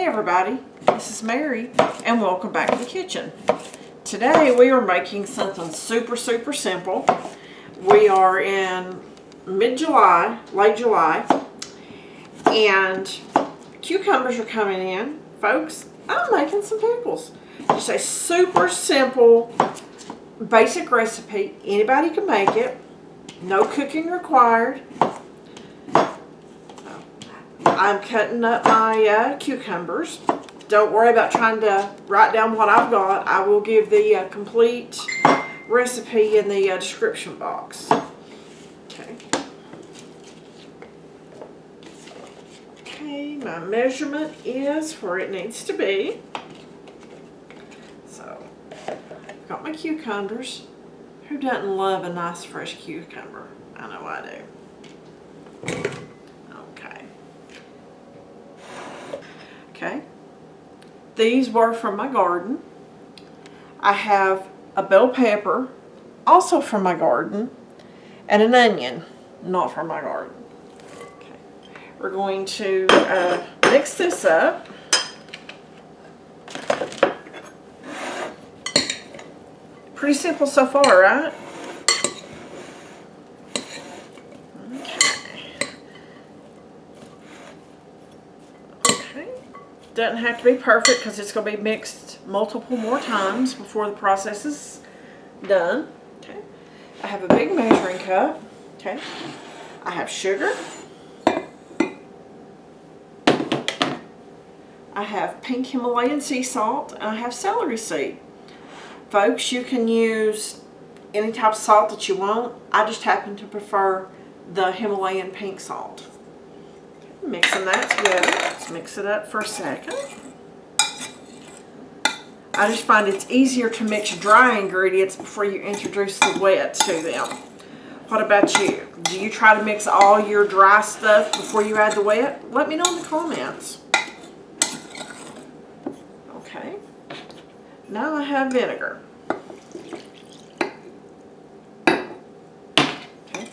everybody, this is Mary and welcome back to the kitchen. Today we are making something super simple. We are in mid-July, late July, and cucumbers are coming in. Folks, I'm making some pickles. Just a super simple, basic recipe. Anybody can make it. No cooking required. I'm cutting up my cucumbers. Don't worry about trying to write down what I've got. I will give the complete recipe in the description box. Okay, my measurement is where it needs to be. So, I've got my cucumbers. Who doesn't love a nice fresh cucumber? I know I do. Okay, these were from my garden. I have a bell pepper, also from my garden, and an onion, not from my garden. Okay, we're going to mix this up. Pretty simple so far, right? Doesn't have to be perfect because it's going to be mixed multiple more times before the process is done. Okay. I have a big measuring cup. Okay. I have sugar. I have pink Himalayan sea salt, and I have celery seed. Folks, you can use any type of salt that you want. I just happen to prefer the Himalayan pink salt. Mixing that together. Let's mix it up for a second. I just find it's easier to mix dry ingredients before you introduce the wet to them. What about you? Do you try to mix all your dry stuff before you add the wet? Let me know in the comments. Okay. Now I have vinegar. Okay.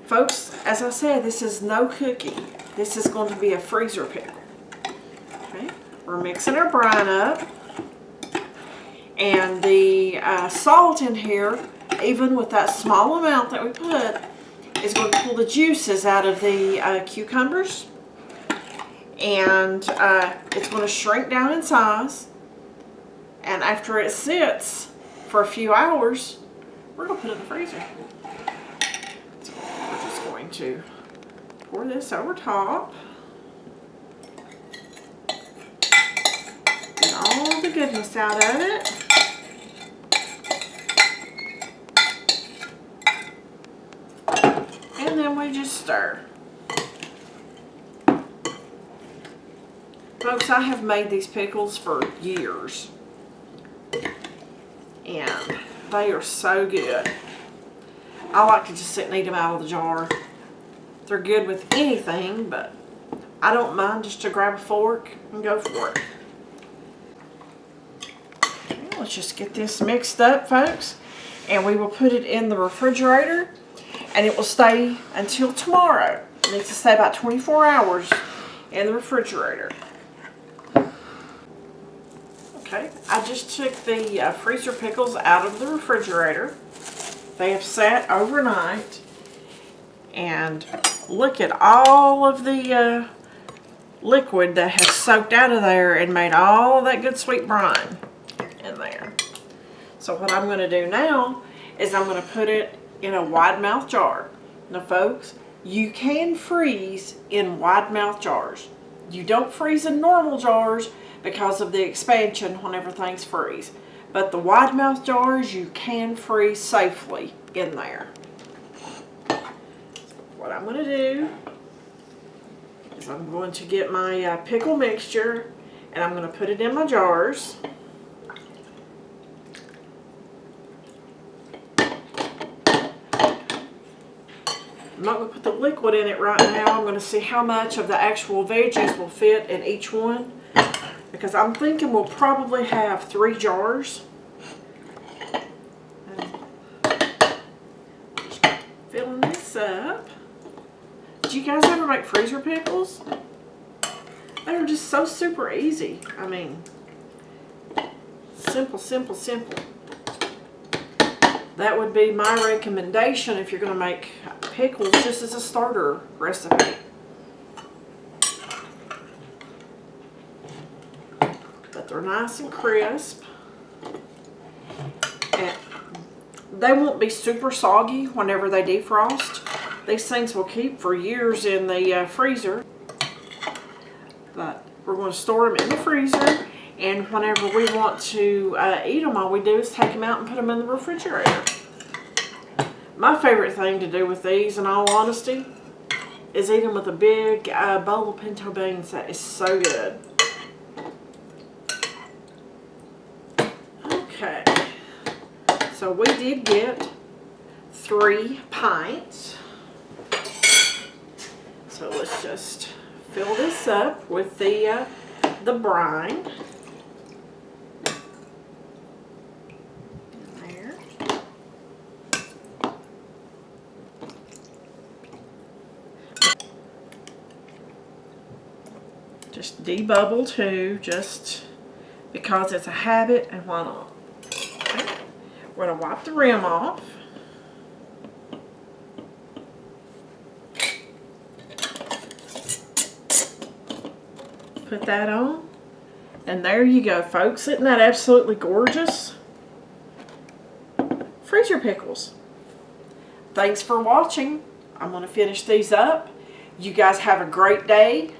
Folks, as I said, this is no cooking. This is going to be a freezer pickle. Okay, we're mixing our brine up. And the salt in here, even with that small amount that we put, is going to pull the juices out of the cucumbers. And it's going to shrink down in size. And after it sits for a few hours, we're going to put it in the freezer. So we're just going to pour this over top. Get all the goodness out of it. And then we just stir. Folks, I have made these pickles for years. And they are so good. I like to just sit and eat them out of the jar. They're good with anything, but I don't mind just to grab a fork and go for it. Okay, let's just get this mixed up, folks, and we will put it in the refrigerator, and it will stay until tomorrow. It needs to stay about 24 hours in the refrigerator. Okay, I just took the freezer pickles out of the refrigerator. They have sat overnight. And look at all of the liquid that has soaked out of there and made all of that good sweet brine in there. So what I'm going to do now is I'm going to put it in a wide mouth jar. Now folks, you can freeze in wide mouth jars. You don't freeze in normal jars because of the expansion whenever things freeze. But the wide mouth jars, you can freeze safely in there. What I'm going to do is I'm going to get my pickle mixture and I'm going to put it in my jars. I'm not going to put the liquid in it right now. I'm going to see how much of the actual veggies will fit in each one, because I'm thinking we'll probably have 3 jars. Just filling this up. Did you guys ever make freezer pickles? They they're just so super easy. I mean, simple, simple, simple. That would be my recommendation if you're going to make pickles just as a starter recipe. But they're nice and crisp. And they won't be super soggy whenever they defrost. These things will keep for years in the freezer. But we're going to store them in the freezer. And whenever we want to eat them, all we do is take them out and put them in the refrigerator. My favorite thing to do with these, in all honesty, is eat them with a big bowl of pinto beans. That is so good. Okay. So we did get 3 pints. So let's just fill this up with the brine. There. Just debubble too, just because it's a habit, and why not? Okay. We're going to wipe the rim off. Put that on. And there you go, folks. Isn't that absolutely gorgeous? Freezer pickles. Thanks for watching. I'm going to finish these up. You guys have a great day.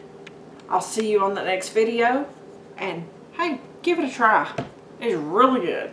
I'll see you on the next video. And hey, give it a try. It's really good.